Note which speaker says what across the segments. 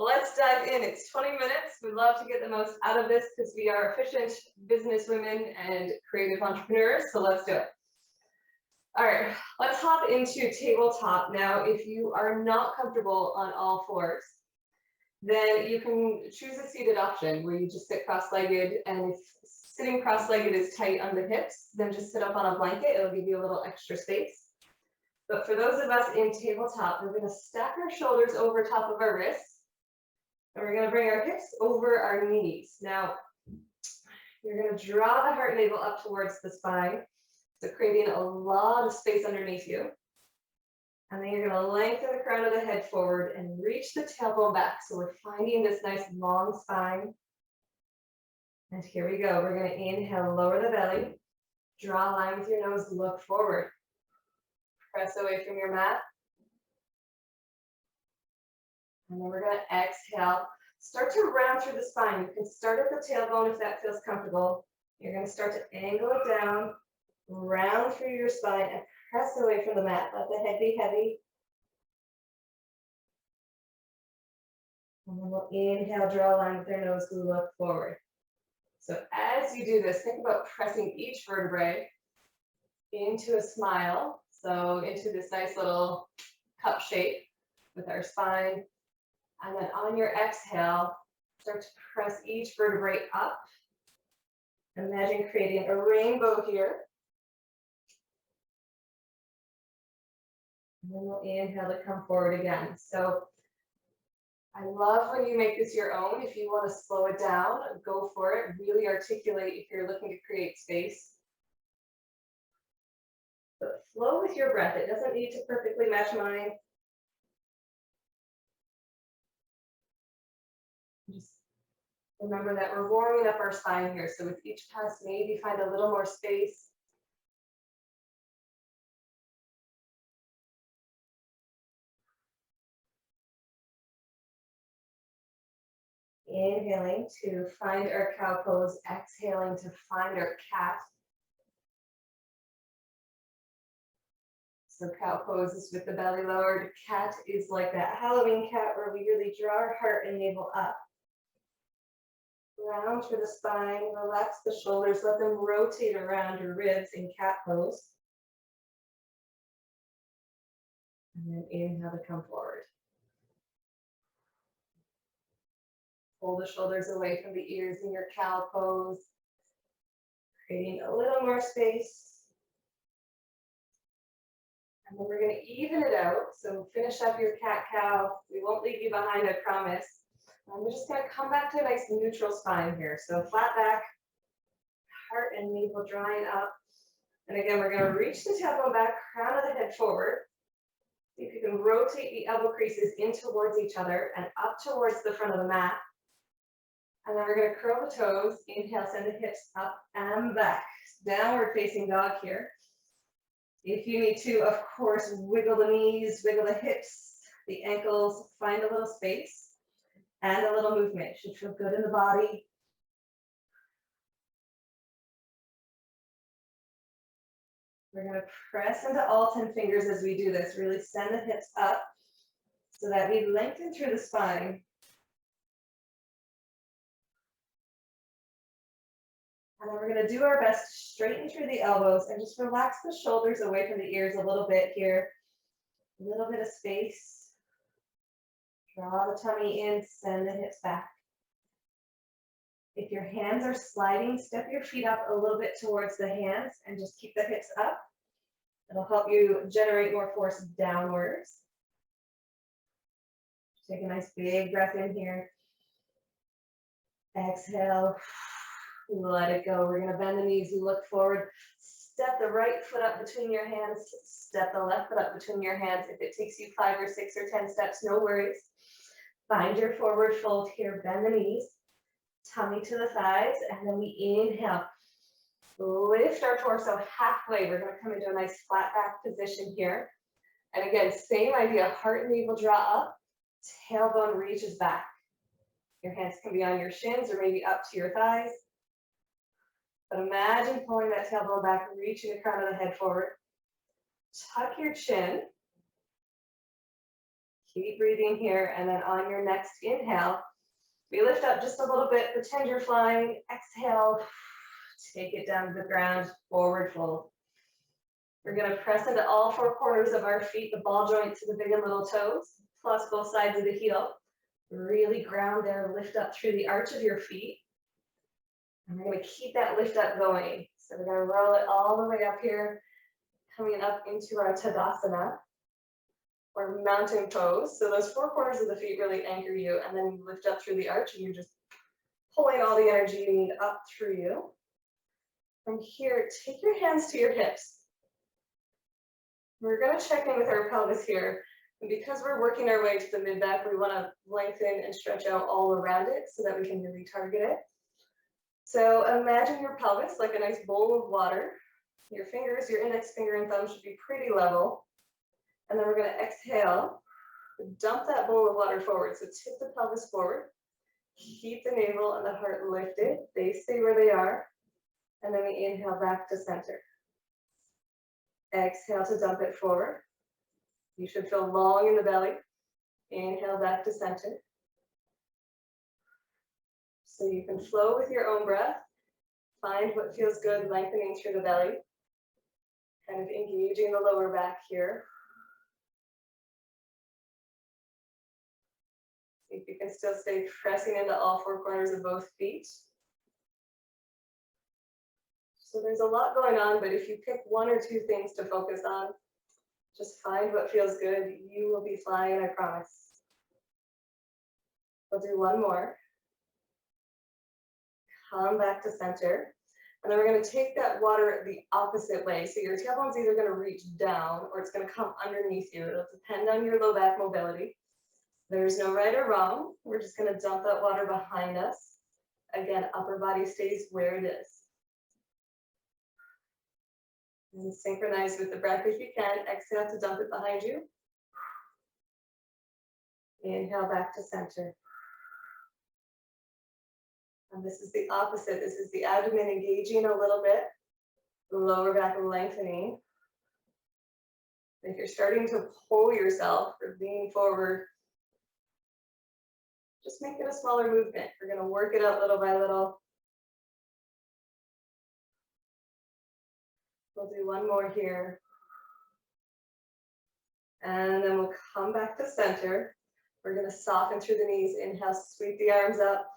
Speaker 1: let's dive in. It's 20 minutes. We love to get the most out of this because we are efficient business women and creative entrepreneurs. So let's do it. All right, let's hop into tabletop. Now, if you are not comfortable on all fours, then you can choose a seated option where you just sit cross-legged, and if sitting cross-legged is tight on the hips, then just sit up on a blanket. It'll give you a little extra space. But for those of us in tabletop, we're going to stack our shoulders over top of our wrists, and we're going to bring our hips over our knees. Now, you're going to draw the heart navel up towards the spine, so creating a lot of space underneath you. And then you're going to lengthen the crown of the head forward and reach the tailbone back. So we're finding this nice long spine. And here we go. We're going to inhale, lower the belly, draw a line with your nose, look forward. Press away from your mat. And then we're going to exhale. Start to round through the spine. You can start at the tailbone if that feels comfortable. You're going to start to angle it down, round through your spine, and press away from the mat. Let the head be heavy. And then we'll inhale, draw a line with your nose, look forward. So as you do this, think about pressing each vertebrae into a smile. So into this nice little cup shape with our spine. And then on your exhale, start to press each vertebrae up. Imagine creating a rainbow here. And then we'll inhale to come forward again. So I love when you make this your own. If you want to slow it down, go for it. Really articulate if you're looking to create space. But flow with your breath. It doesn't need to perfectly match mine. Just remember that we're warming up our spine here. So with each pass, maybe find a little more space. Inhaling to find our cow pose, exhaling to find our cat. So cow pose is with the belly lowered. Cat is like that Halloween cat where we really draw our heart and navel up. Round through the spine, relax the shoulders, let them rotate around your ribs in cat pose. And then inhale to come forward. Pull the shoulders away from the ears in your cow pose, creating a little more space. And then we're going to even it out. So finish up your cat-cow. We won't leave you behind, I promise. We're just going to come back to a nice neutral spine here. So flat back, heart and navel drawing up. And again, we're going to reach the tailbone back, crown of the head forward. See if you can rotate the elbow creases in towards each other and up towards the front of the mat. And then we're going to curl the toes. Inhale, send the hips up and back. Downward facing dog here. If you need to, of course, wiggle the knees, wiggle the hips, the ankles, find a little space and a little movement. It should feel good in the body. We're going to press into all 10 fingers as we do this. Really send the hips up so that we lengthen through the spine. And then we're going to do our best to straighten through the elbows and just relax the shoulders away from the ears a little bit here. A little bit of space. Draw the tummy in, send the hips back. If your hands are sliding, step your feet up a little bit towards the hands and just keep the hips up. It'll help you generate more force downwards. Take a nice big breath in here. Exhale. Let it go. We're going to bend the knees, look forward. Step the right foot up between your hands. Step the left foot up between your hands. If it takes you 5 or 6 or 10 steps, no worries. Find your forward fold here. Bend the knees. Tummy to the thighs. And then we inhale. Lift our torso halfway. We're going to come into a nice flat back position here. And again, same idea. Heart and navel draw up. Tailbone reaches back. Your hands can be on your shins or maybe up to your thighs. But imagine pulling that tailbone back, reaching the crown of the head forward. Tuck your chin. Keep breathing here, and then on your next inhale, we lift up just a little bit, pretend you're flying. Exhale, take it down to the ground, forward fold. We're gonna press into all four corners of our feet, the ball joint to the big and little toes, plus both sides of the heel. Really ground there, lift up through the arch of your feet. And we're gonna keep that lift up going. So we're gonna roll it all the way up here, coming up into our Tadasana, or mountain pose. So those four corners of the feet really anchor you, and then you lift up through the arch, and you're just pulling all the energy you need up through you. From here, take your hands to your hips. We're gonna check in with our pelvis here. And because we're working our way to the mid-back, we wanna lengthen and stretch out all around it so that we can really target it. So imagine your pelvis like a nice bowl of water. Your fingers, your index finger and thumb should be pretty level. And then we're gonna exhale, dump that bowl of water forward. So tip the pelvis forward, keep the navel and the heart lifted. They stay where they are. And then we inhale back to center. Exhale to dump it forward. You should feel long in the belly. Inhale back to center. So you can flow with your own breath. Find what feels good, lengthening through the belly. Kind of engaging the lower back here. See if you can still stay pressing into all four corners of both feet. So there's a lot going on, but if you pick one or two things to focus on, just find what feels good. You will be flying, I promise. We'll do one more. Come back to center. And then we're going to take that water the opposite way. So your tailbone's either going to reach down or it's going to come underneath you. It'll depend on your low back mobility. There's no right or wrong. We're just going to dump that water behind us. Again, upper body stays where it is. And synchronize with the breath if you can. Exhale to dump it behind you. Inhale back to center. And this is the opposite. This is the abdomen engaging a little bit, the lower back lengthening. If you're starting to pull yourself or lean forward, just make it a smaller movement. We're going to work it up little by little. We'll do one more here. And then we'll come back to center. We're going to soften through the knees. Inhale, sweep the arms up.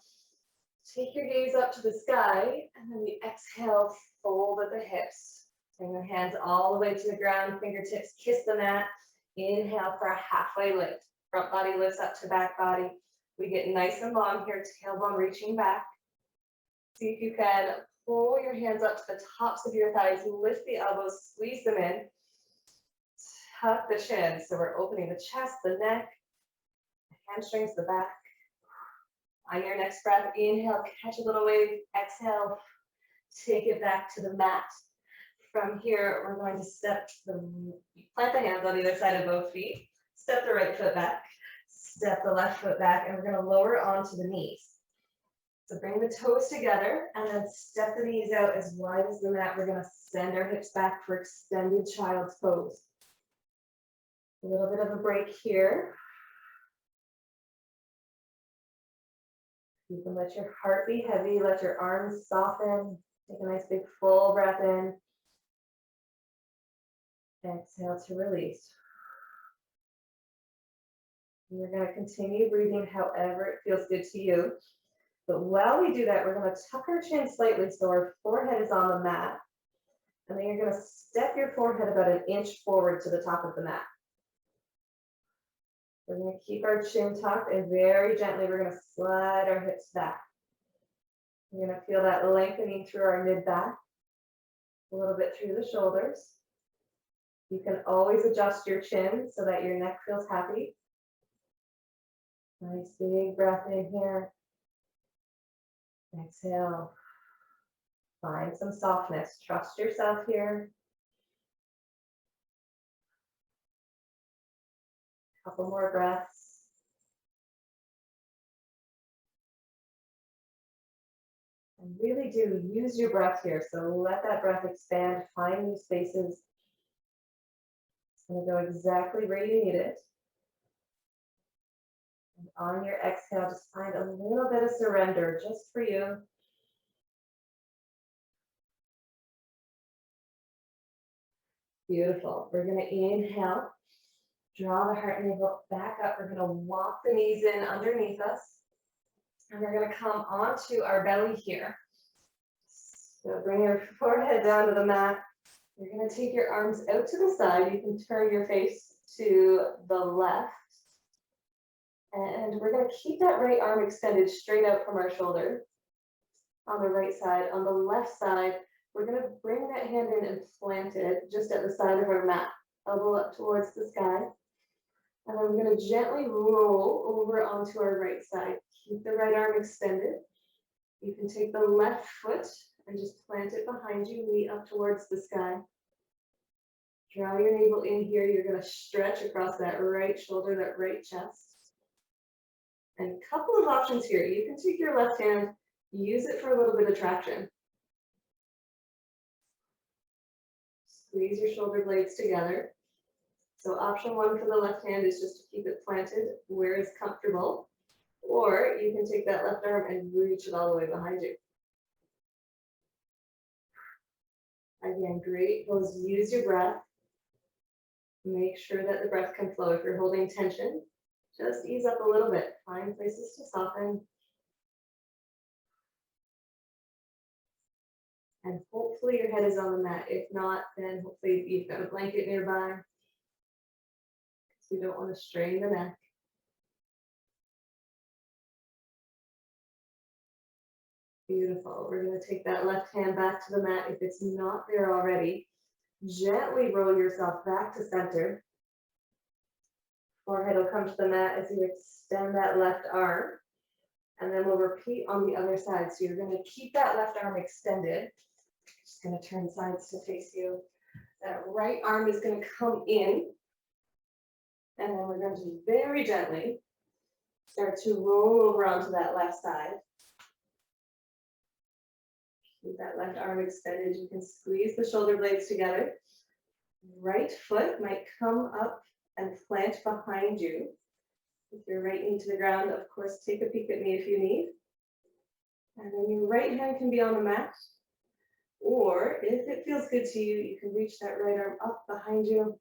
Speaker 1: Take your gaze up to the sky. And then we exhale, fold at the hips. Bring your hands all the way to the ground. Fingertips kiss the mat. Inhale for a halfway lift. Front body lifts up to back body. We get nice and long here. Tailbone reaching back. See if you can pull your hands up to the tops of your thighs, lift the elbows, squeeze them in, tuck the chin. So we're opening the chest, the neck, the hamstrings, the back. On your next breath, inhale, catch a little wave, exhale, take it back to the mat. From here, we're going to plant the hands on either side of both feet, step the right foot back, step the left foot back, and we're going to lower onto the knees. So bring the toes together and then step the knees out as wide as the mat. We're going to send our hips back for extended child's pose. A little bit of a break here. You can let your heart be heavy, let your arms soften. Take a nice big full breath in. Exhale to release. You're going to continue breathing however it feels good to you. But while we do that, we're going to tuck our chin slightly so our forehead is on the mat. And then you're going to step your forehead about an inch forward to the top of the mat. We're going to keep our chin tucked and very gently we're going to slide our hips back. You're going to feel that lengthening through our mid-back, a little bit through the shoulders. You can always adjust your chin so that your neck feels happy. Nice big breath in here. Exhale. Find some softness. Trust yourself here. Couple more breaths. And really do use your breath here. So let that breath expand. Find new spaces. It's going to go exactly where you need it. And on your exhale, just find a little bit of surrender just for you. Beautiful. We're going to inhale, draw the heart and navel back up. We're going to walk the knees in underneath us. And we're going to come onto our belly here. So bring your forehead down to the mat. You're going to take your arms out to the side. You can turn your face to the left. And we're going to keep that right arm extended straight out from our shoulder on the right side. On the left side, we're going to bring that hand in and plant it just at the side of our mat, elbow up towards the sky. And then we're going to gently roll over onto our right side. Keep the right arm extended. You can take the left foot and just plant it behind you, knee up towards the sky. Draw your navel in here. You're going to stretch across that right shoulder, that right chest. And a couple of options here. You can take your left hand, use it for a little bit of traction. Squeeze your shoulder blades together. So option one for the left hand is just to keep it planted where it's comfortable. Or you can take that left arm and reach it all the way behind you. Again, great pose. Use your breath. Make sure that the breath can flow. If you're holding tension, just ease up a little bit. Find places to soften. And hopefully your head is on the mat. If not, then hopefully you've got a blanket nearby. So you don't want to strain the neck. Beautiful. We're going to take that left hand back to the mat. If it's not there already, gently roll yourself back to center. Forehead will come to the mat as you extend that left arm. And then we'll repeat on the other side. So you're going to keep that left arm extended. Just going to turn sides to face you. That right arm is going to come in. And then we're going to very gently start to roll over onto that left side. Keep that left arm extended. You can squeeze the shoulder blades together. Right foot might come up and plant behind you. With your right knee to the ground, of course, take a peek at me if you need. And then your right hand can be on the mat. Or if it feels good to you, you can reach that right arm up behind you.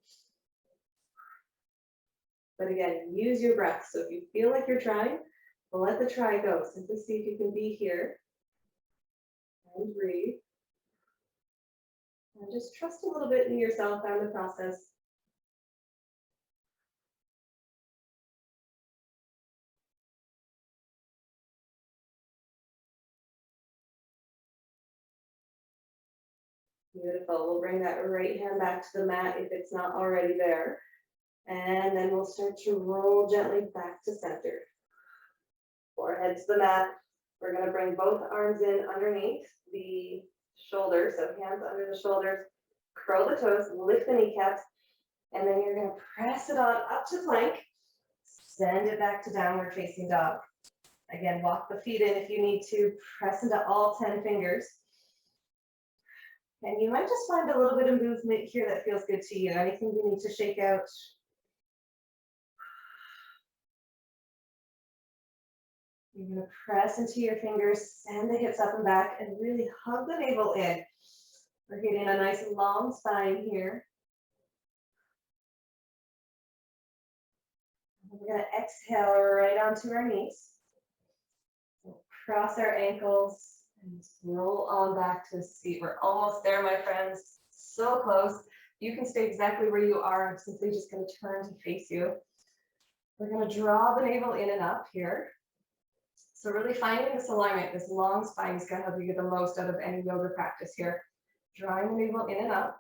Speaker 1: But again, use your breath. So if you feel like you're trying, let the try go. Simply see if you can be here. And breathe. And just trust a little bit in yourself and the process. Beautiful. We'll bring that right hand back to the mat if it's not already there. And then we'll start to roll gently back to center. Forehead to the mat. We're going to bring both arms in underneath the shoulders, so hands under the shoulders. Curl the toes, lift the kneecaps, and then you're going to press it on up to plank. Send it back to downward facing dog. Again, walk the feet in if you need to. Press into all 10 fingers. And you might just find a little bit of movement here that feels good to you. Anything you need to shake out. You're going to press into your fingers, send the hips up and back, and really hug the navel in. We're getting a nice long spine here. We're going to exhale right onto our knees. So cross our ankles and roll on back to a seat. We're almost there, my friends. So close. You can stay exactly where you are. I'm simply just going to turn to face you. We're going to draw the navel in and up here. So really finding this alignment, this long spine is going to help you get the most out of any yoga practice here. Drawing the navel in and up,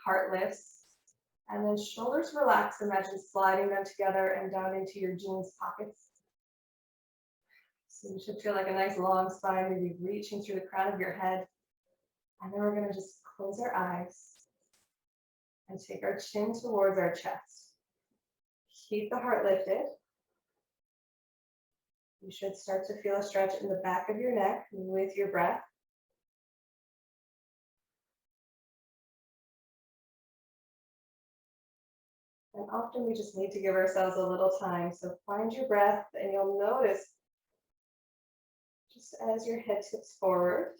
Speaker 1: heart lifts, and then shoulders relax. Imagine sliding them together and down into your jeans pockets. So you should feel like a nice long spine, maybe reaching through the crown of your head. And then we're going to just close our eyes and take our chin towards our chest. Keep the heart lifted. You should start to feel a stretch in the back of your neck with your breath. And often we just need to give ourselves a little time. So find your breath and you'll notice just as your head tips forward,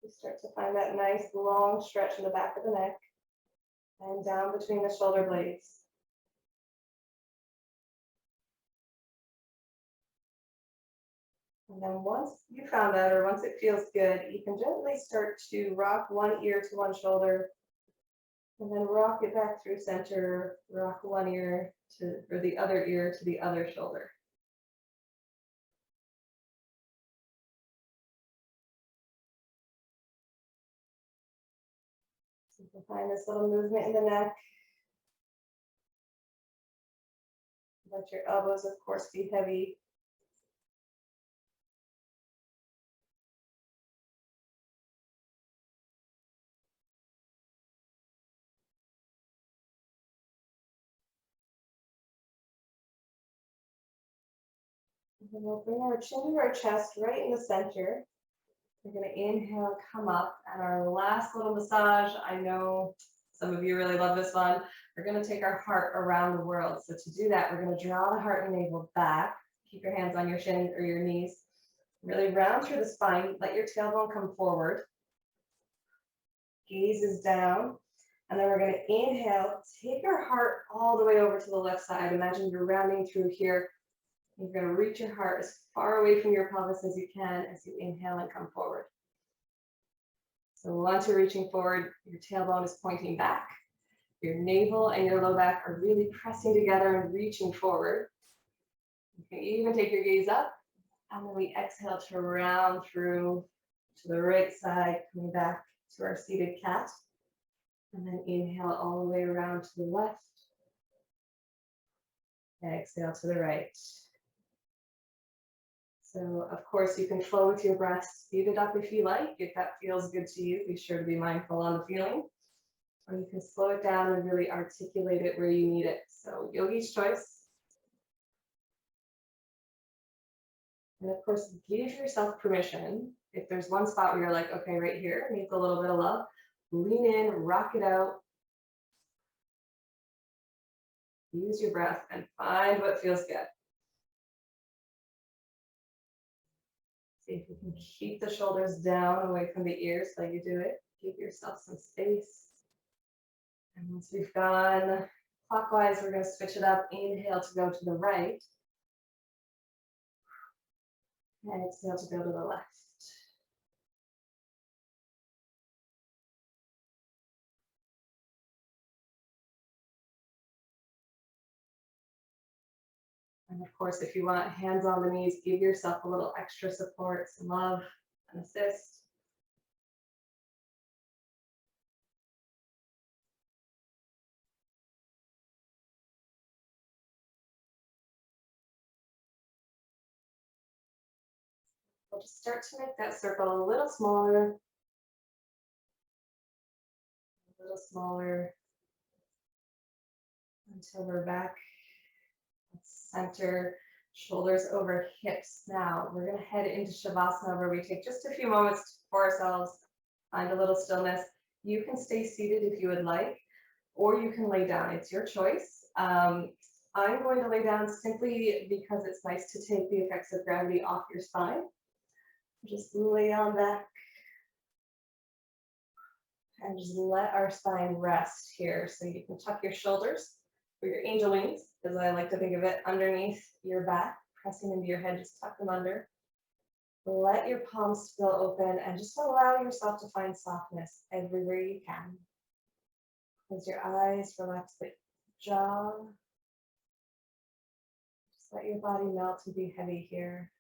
Speaker 1: you start to find that nice long stretch in the back of the neck and down between the shoulder blades. And then once you found that, or once it feels good, you can gently start to rock one ear to one shoulder, and then rock it back through center, rock one ear to, or the other ear to the other shoulder. Simplifying this little movement in the neck. Let your elbows, of course, be heavy. And then we'll bring our chin to our chest right in the center. We're going to inhale, come up, and our last little massage, I know some of you really love this one. We're going to take our heart around the world. So to do that, we're going to draw the heart and navel back. Keep your hands on your shin or your knees. Really round through the spine. Let your tailbone come forward. Gaze is down. And then we're going to inhale, take our heart all the way over to the left side. Imagine you're rounding through here. You're going to reach your heart as far away from your pelvis as you can as you inhale and come forward. So once you're reaching forward, your tailbone is pointing back. Your navel and your low back are really pressing together and reaching forward. You can even take your gaze up. And then we exhale to round through to the right side, coming back to our seated cat. And then inhale all the way around to the left. Exhale to the right. So of course you can flow with your breath, speed it up if you like. If that feels good to you, be sure to be mindful on the feeling. Or you can slow it down and really articulate it where you need it. So yogi's choice. And of course, give yourself permission. If there's one spot where you're like, okay, right here needs a little bit of love, lean in, rock it out. Use your breath and find what feels good. See if you can keep the shoulders down away from the ears while you do it. Give yourself some space. And once we've gone clockwise, we're going to switch it up. Inhale to go to the right. And exhale to go to the left. And of course, if you want hands on the knees, give yourself a little extra support, some love, and assist. We'll just start to make that circle a little smaller, until we're back. Center, shoulders over hips. Now we're going to head into Shavasana where we take just a few moments for ourselves, find a little stillness. You can stay seated if you would like, or you can lay down. It's your choice. I'm going to lay down simply because it's nice to take the effects of gravity off your spine. Just lay on back and just let our spine rest here. So you can tuck your shoulders or your angel wings, as I like to think of it, underneath your back, pressing into your head, just tuck them under. Let your palms spill open and just allow yourself to find softness everywhere you can. Close your eyes, relax the jaw. Just let your body melt and be heavy here.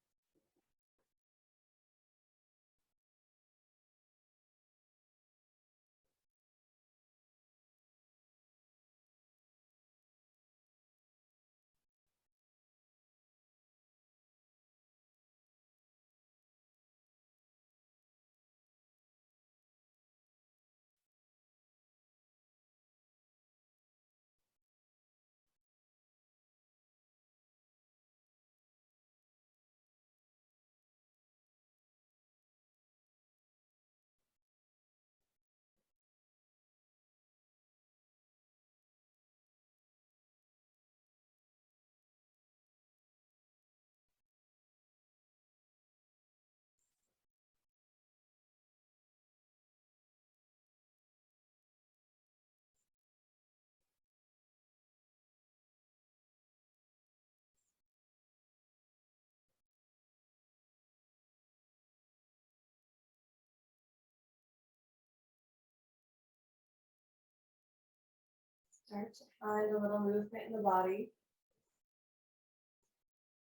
Speaker 1: Start to find a little movement in the body.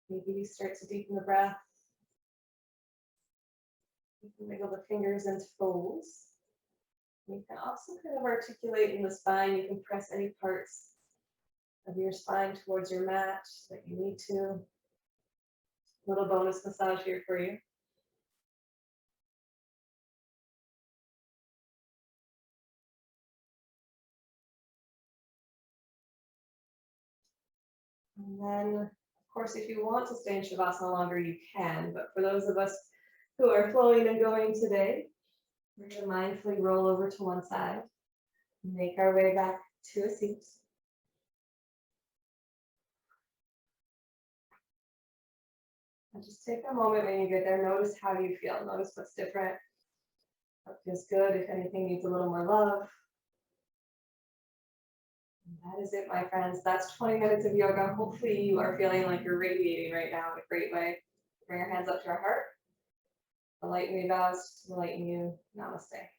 Speaker 1: Maybe you start to deepen the breath. You can wiggle the fingers into folds. You can also kind of articulate in the spine. You can press any parts of your spine towards your mat that you need to. Little bonus massage here for you. And then, of course, if you want to stay in Shavasana longer, you can. But for those of us who are flowing and going today, we're going to mindfully roll over to one side, make our way back to a seat. And just take a moment when you get there. Notice how you feel. Notice what's different. What feels good. If anything needs a little more love. And that is it, my friends. That's 20 minutes of yoga. Hopefully you are feeling like you're radiating right now in a great way. Bring your hands up to our heart. The light we vows to enlighten you. Namaste.